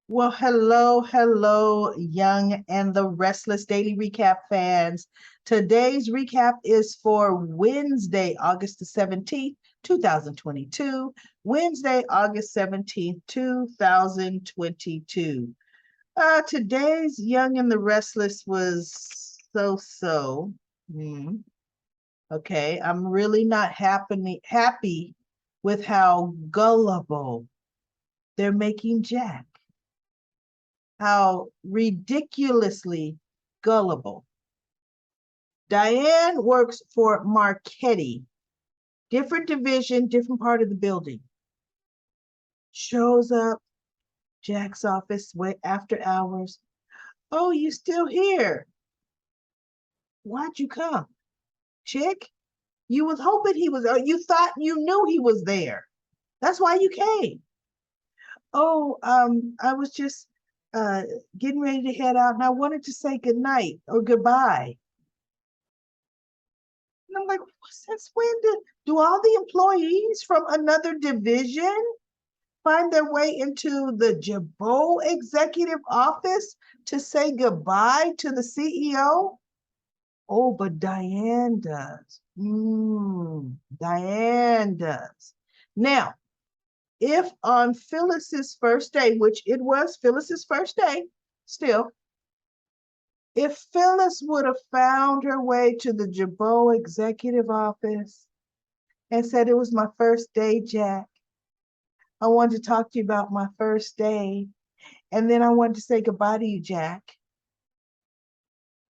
Well, hello, Young and the Restless Daily Recap fans. Today's recap is for Wednesday, August the 17th, 2022. Wednesday, August 17th, 2022. Today's Young and the Restless was so. Hmm. Okay, I'm really not happy with how gullible they're making Jack. How ridiculously gullible. Diane works for Marchetti, different division, different part of the building. Shows up Jack's office way after hours. Oh, you still here? Why'd you come? Chick, you was hoping he was, you thought you knew he was there. That's why you came. Oh, I was just uh getting ready to head out and I wanted to say good night or goodbye. And I'm like, since when do all the employees from another division find their way into the Jabot executive office to say goodbye to the CEO? Oh, but Diane does. Diane does. Now, if on Phyllis's first day, which it was Phyllis's first day, still, if Phyllis would have found her way to the Jabot executive office and said, it was my first day, Jack. I wanted to talk to you about my first day. And then I wanted to say goodbye to you, Jack.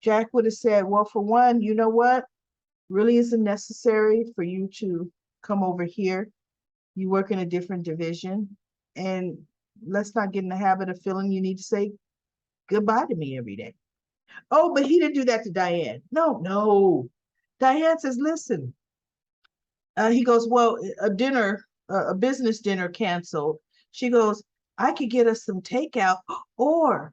Jack would have said, well, for one, you know what? Really isn't necessary for you to come over here. You work in a different division. And let's not get in the habit of feeling you need to say goodbye to me every day. Oh, but he didn't do that to Diane. No. Diane says, listen, he goes, well, a business dinner canceled. She goes, I could get us some takeout, or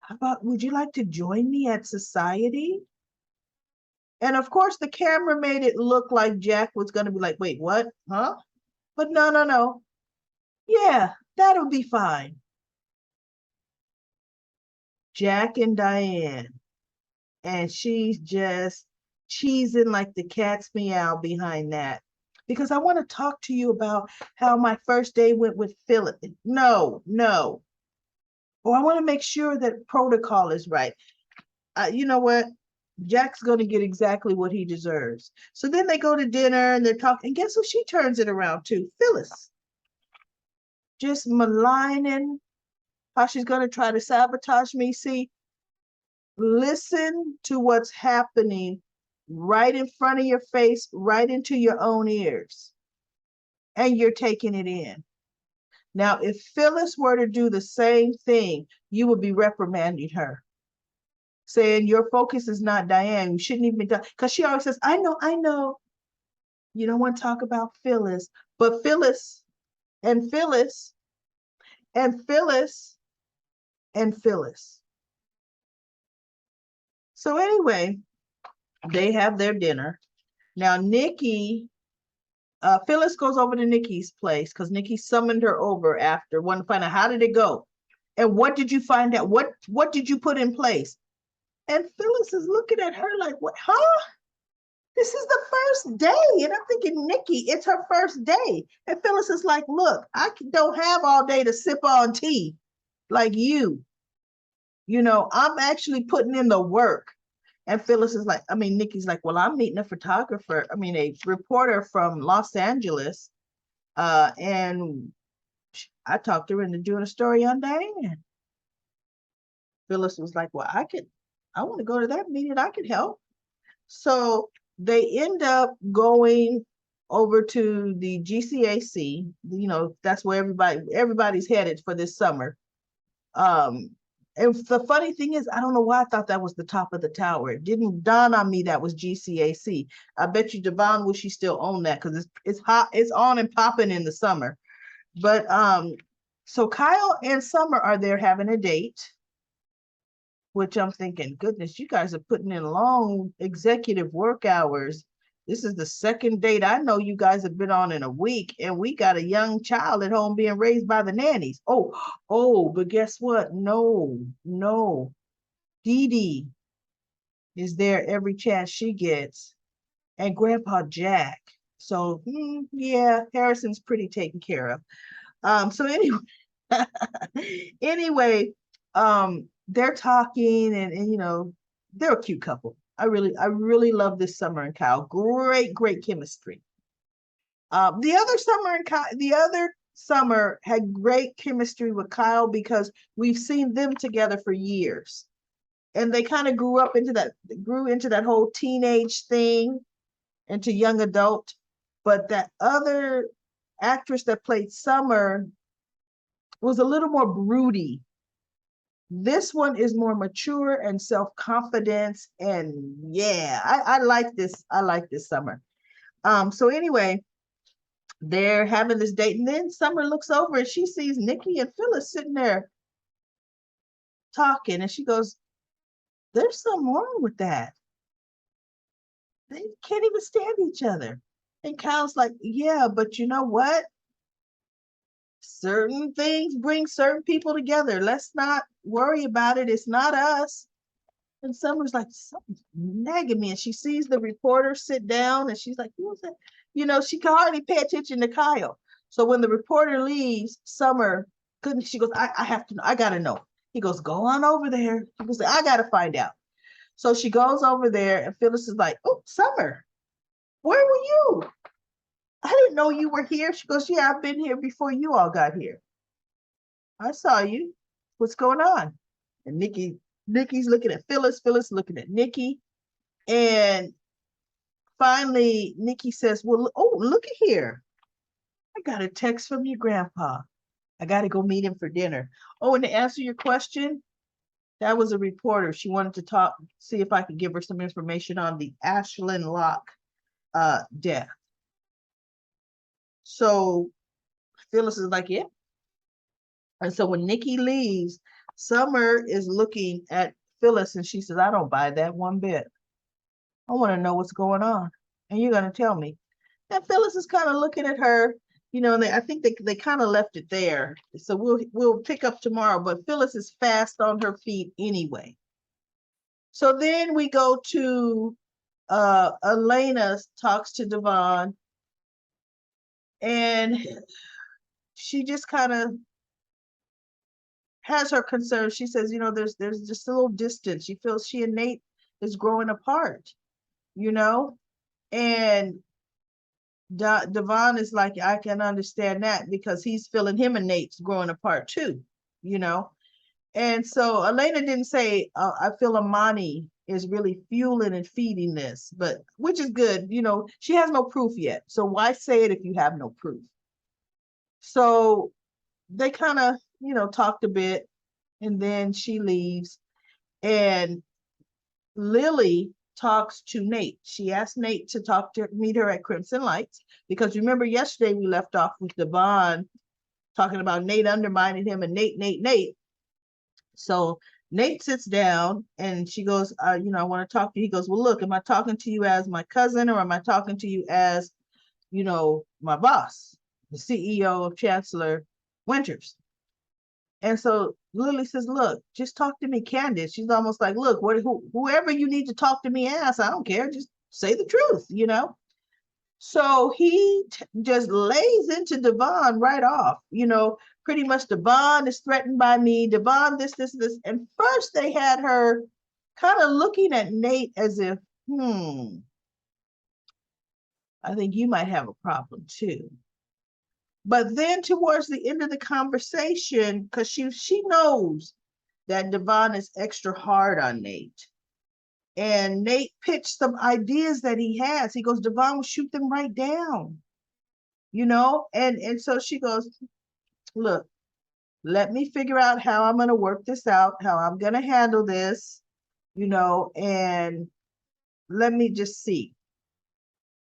how about, would you like to join me at society? And of course, the camera made it look like Jack was going to be like, wait, what? Huh? But no. Yeah, that'll be fine. Jack and Diane. And she's just cheesing like the cat's meow behind that. Because I want to talk to you about how my first day went with Philip. No. Or I want to make sure that protocol is right. You know what? Jack's going to get exactly what he deserves. So then they go to dinner and they're talking. And guess who she turns it around to? Phyllis. Just maligning how she's going to try to sabotage me. See, listen to what's happening right in front of your face, right into your own ears, and you're taking it in. Now, if Phyllis were to do the same thing, you would be reprimanding her, saying your focus is not Diane. You shouldn't even be done. Because she always says, I know. You don't want to talk about Phyllis, but Phyllis and Phyllis and Phyllis and Phyllis. So anyway, they have their dinner. Now, Nikki, Phyllis goes over to Nikki's place because Nikki summoned her over after wanting to find out how did it go? And what did you find out? What did you put in place? And Phyllis is looking at her like, what, huh? This is the first day. And I'm thinking, Nikki, it's her first day. And Phyllis is like, look, I don't have all day to sip on tea like you. You know, I'm actually putting in the work. And Phyllis is like, Nikki's like, well, I'm meeting a reporter from Los Angeles. And I talked her into doing a story on Diane. Phyllis was like, well, I want to go to that meeting. I could help. So they end up going over to the GCAC. You know, that's where everybody's headed for this summer. And the funny thing is, I don't know why I thought that was the top of the tower. It didn't dawn on me that was GCAC. I bet you Devon wish she still owned that because it's hot, it's on and popping in the summer. But so Kyle and Summer are there having a date, which I'm thinking, goodness, you guys are putting in long executive work hours This is the second date I know you guys have been on in a week, and we got a young child at home being raised by the nannies. Oh, but guess what? No. Dee Dee is there every chance she gets, and Grandpa Jack. So, yeah, Harrison's pretty taken care of. So anyway, anyway, they're talking, and they're a cute couple. I really love this Summer and Kyle. Great chemistry. The other Summer had great chemistry with Kyle because we've seen them together for years, and they kind of grew into that whole teenage thing, into young adult. But that other actress that played Summer was a little more broody. This one is more mature and self-confidence, and yeah, I like this. I like this Summer. So anyway, they're having this date, and then Summer looks over and she sees Nikki and Phyllis sitting there talking, and she goes, "There's something wrong with that. They can't even stand each other." And Kyle's like, "Yeah, but you know what? Certain things bring certain people together. Let's not worry about it. It's not us." And Summer's like, "Something's nagging me." And she sees the reporter sit down, and she's like, "Who's that?" She can hardly pay attention to Kyle. So when the reporter leaves, Summer couldn't, she goes, I have to know, I gotta know. He goes, "Go on over there." She goes, "I gotta find out." So she goes over there, and Phyllis is like, "Oh, Summer, where were you? I didn't know you were here." She goes, "Yeah, I've been here before you all got here. I saw you. What's going on?" And Nikki's looking at Phyllis, Phyllis looking at Nikki. And finally, Nikki says, "Well, oh, look at here. I got a text from your grandpa. I got to go meet him for dinner." Oh, and to answer your question, that was a reporter. She wanted to talk, see if I could give her some information on the Ashlyn Locke death. So Phyllis is like, "Yeah." And so when Nikki leaves, Summer is looking at Phyllis, and she says, "I don't buy that one bit. I want to know what's going on, and you're going to tell me." And Phyllis is kind of looking at her, and I think they kind of left it there. So we'll pick up tomorrow, but Phyllis is fast on her feet anyway. So then we go to Elena talks to Devon, and she just kind of has her concerns. She says, there's just a little distance. She feels she and Nate is growing apart, and Devon is like, "I can understand that because he's feeling him and Nate's growing apart too, And so Elena didn't say, "I feel Amani is really fueling and feeding this," but which is good. She has no proof yet. So why say it if you have no proof? So they kind of, talked a bit, and then she leaves, and Lily talks to Nate. She asked Nate to meet her at Crimson Lights, because remember yesterday we left off with Devon talking about Nate undermining him, and Nate. So Nate sits down, and she goes, "I want to talk to you." He goes, "Well, look, am I talking to you as my cousin, or am I talking to you as, my boss, the CEO of Chancellor Winters?" And so Lily says, "Look, just talk to me candid." She's almost like, "Look, whoever you need to talk to me as, I don't care. Just say the truth, So he just lays into Devon right off, pretty much Devon is threatened by me. Devon, this. And first they had her kind of looking at Nate as if, I think you might have a problem too. But then towards the end of the conversation, because she knows that Devon is extra hard on Nate. And Nate pitched some ideas that he has. He goes, "Devon will shoot them right down." And so she goes, "Look, let me figure out how I'm going to work this out, how I'm going to handle this, and let me just see."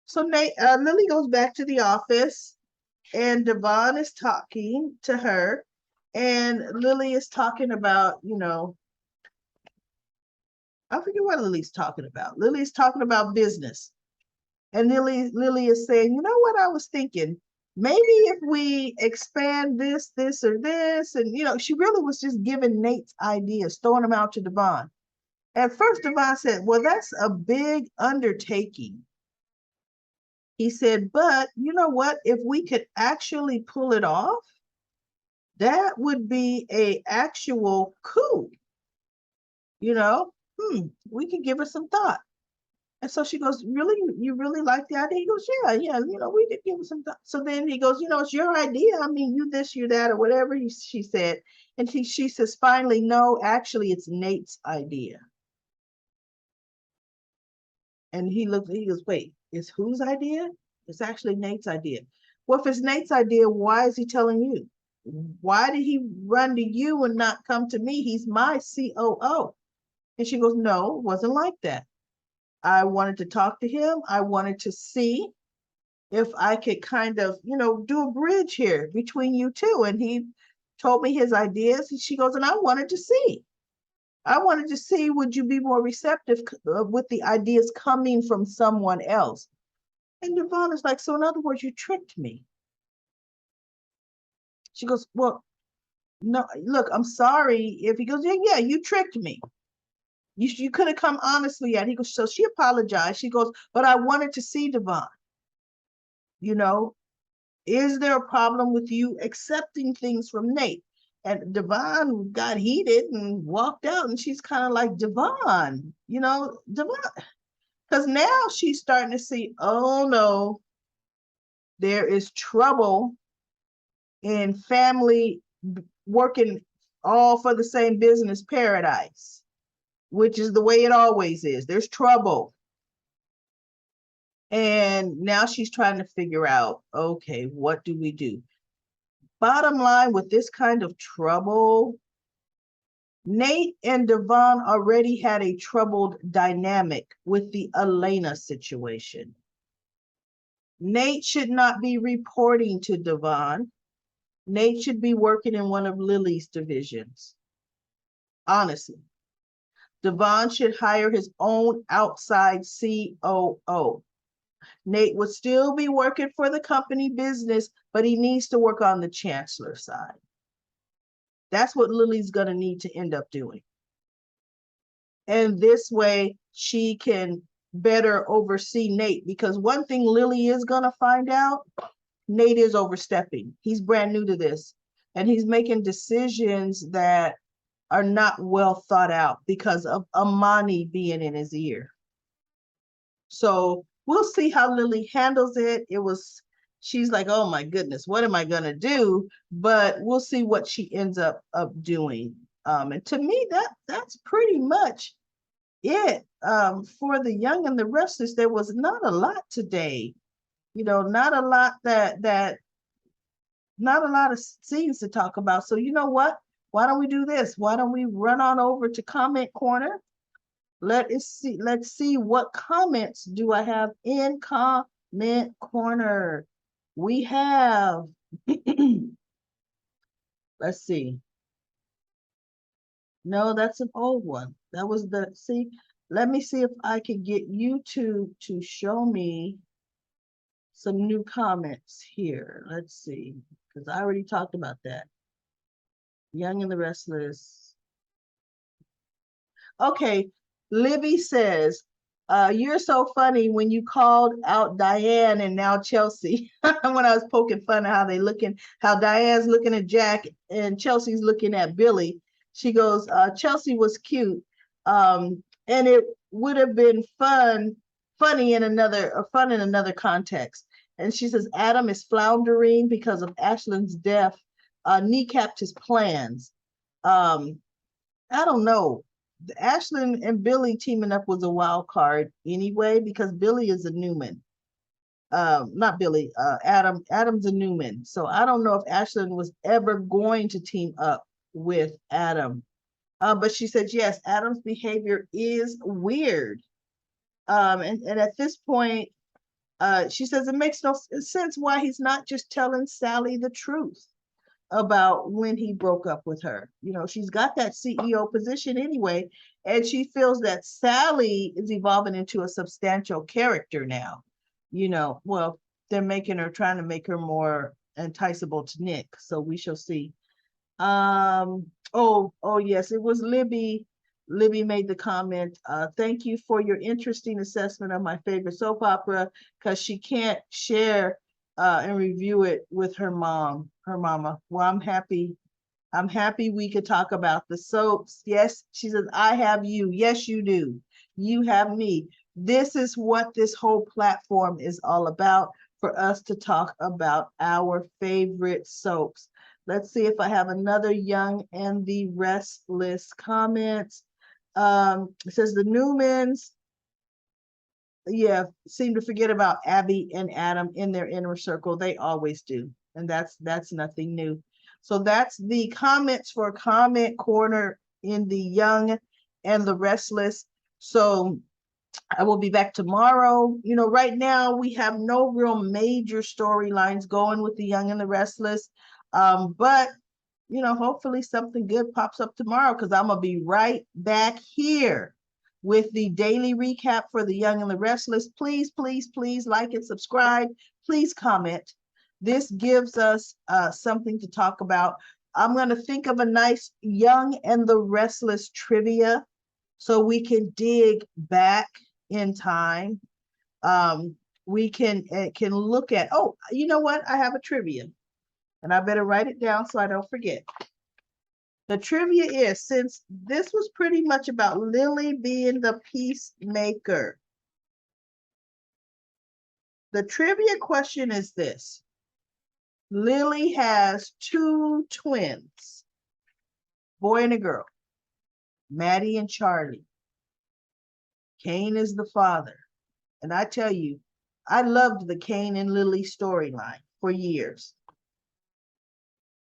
So Lily goes back to the office, and Devon is talking to her, and Lily is talking about, I forget what Lily's talking about. Lily's talking about business. And Lily is saying, you know what I was thinking? Maybe if we expand this, this, or this, and she really was just giving Nate's ideas, throwing them out to Devon. At first, Devon said, well, that's a big undertaking. He said, but you know what? If we could actually pull it off, that would be a actual coup. We could give it some thought. And so she goes, really? You really like the idea? He goes, yeah, we could give it some thought. So then he goes, it's your idea. I mean, you this, you that, or whatever she said. And she says, finally, no, actually, it's Nate's idea. And he goes, wait, it's whose idea? It's actually Nate's idea. Well, if it's Nate's idea, why is he telling you? Why did he run to you and not come to me? He's my COO. And she goes, no, it wasn't like that. I wanted to talk to him. I wanted to see if I could kind of, do a bridge here between you two. And he told me his ideas. And she goes, and I wanted to see. Would you be more receptive with the ideas coming from someone else? And Devon is like, so in other words, you tricked me. She goes, well, no, look, I'm sorry. If he goes, yeah, you tricked me. You could have come honestly at. He goes, so she apologized. She goes, but I wanted to see Devon. Is there a problem with you accepting things from Nate? And Devon got heated and walked out, and she's kind of like, Devon, Devon. Because now she's starting to see, oh no, there is trouble in family working all for the same business paradise, which is the way it always is. There's trouble. And now she's trying to figure out, okay, what do we do? Bottom line, with this kind of trouble, Nate and Devon already had a troubled dynamic with the Elena situation. Nate should not be reporting to Devon. Nate should be working in one of Lily's divisions. Honestly. Devon should hire his own outside COO. Nate would still be working for the company business, but he needs to work on the Chancellor side. That's what Lily's going to need to end up doing. And this way she can better oversee Nate, because one thing Lily is going to find out, Nate is overstepping. He's brand new to this, and he's making decisions that are not well thought out because of Amani being in his ear. So we'll see how Lily handles it. She's like, oh my goodness, what am I gonna do? But we'll see what she ends up doing. And to me, that's pretty much it. For the Young and the Restless, there was not a lot today. Not a lot not a lot of scenes to talk about. So you know what? Why don't we do this? Why don't we run on over to Comment Corner? Let's see what comments do I have in Comment Corner. We have, let's see. No, that's an old one. That was let me see if I can get YouTube to show me some new comments here. Let's see, because I already talked about that. Young and the Restless. Okay, Libby says, you're so funny when you called out Diane and now Chelsea. When I was poking fun at how Diane's looking at Jack and Chelsea's looking at Billy. She goes, Chelsea was cute. And it would have been funny in another context. And she says, Adam is floundering because of Ashlyn's death, kneecapped his plans. I don't know. Ashlyn and Billy teaming up was a wild card anyway, because Billy is a Newman. Not Billy, Adam's a Newman. So I don't know if Ashlyn was ever going to team up with Adam. But she said, yes, Adam's behavior is weird. And at this point, she says it makes no sense why he's not just telling Sally the truth about when he broke up with her. She's got that CEO position anyway, and she feels that Sally is evolving into a substantial character now. you know, well, they're trying to make her more enticable to Nick. So we shall see. Oh yes, it was Libby. Libby made the comment, thank you for your interesting assessment of my favorite soap opera, because she can't share and review it with her mama. Well, I'm happy we could talk about the soaps. Yes, she says, I have you. Yes, you do. You have me. This is what this whole platform is all about, for us to talk about our favorite soaps. Let's see if I have another Young and the Restless comments. It says the Newmans, yeah, seem to forget about Abby and Adam in their inner circle. They always do. And that's nothing new. So that's the comments for Comment Corner in the Young and the Restless. So I will be back tomorrow. You know, right now we have no real major storylines going with the Young and the Restless. But you know, hopefully something good pops up tomorrow, because I'm gonna be right back here with the daily recap for the Young and the Restless. Please, please, please like and subscribe. Please comment. This gives us something to talk about. I'm going to think of a nice Young and the Restless trivia so we can dig back in time. We can look at, oh, you know what? I have a trivia, and I better write it down so I don't forget. The trivia is, since this was pretty much about Lily being the peacemaker, the trivia question is this. Lily has two twins, boy and a girl, Maddie and Charlie. Kane is the father. And I tell you, I loved the Kane and Lily storyline for years.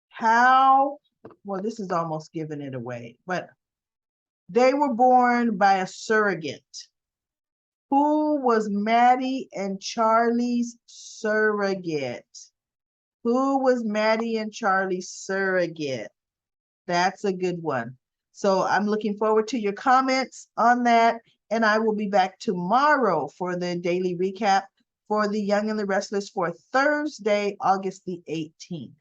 How, well, this is almost giving it away, but they were born by a surrogate. Who was Maddie and Charlie's surrogate? Who was Maddie and Charlie's surrogate? That's a good one. So I'm looking forward to your comments on that. And I will be back tomorrow for the daily recap for the Young and the Restless for Thursday, August the 18th.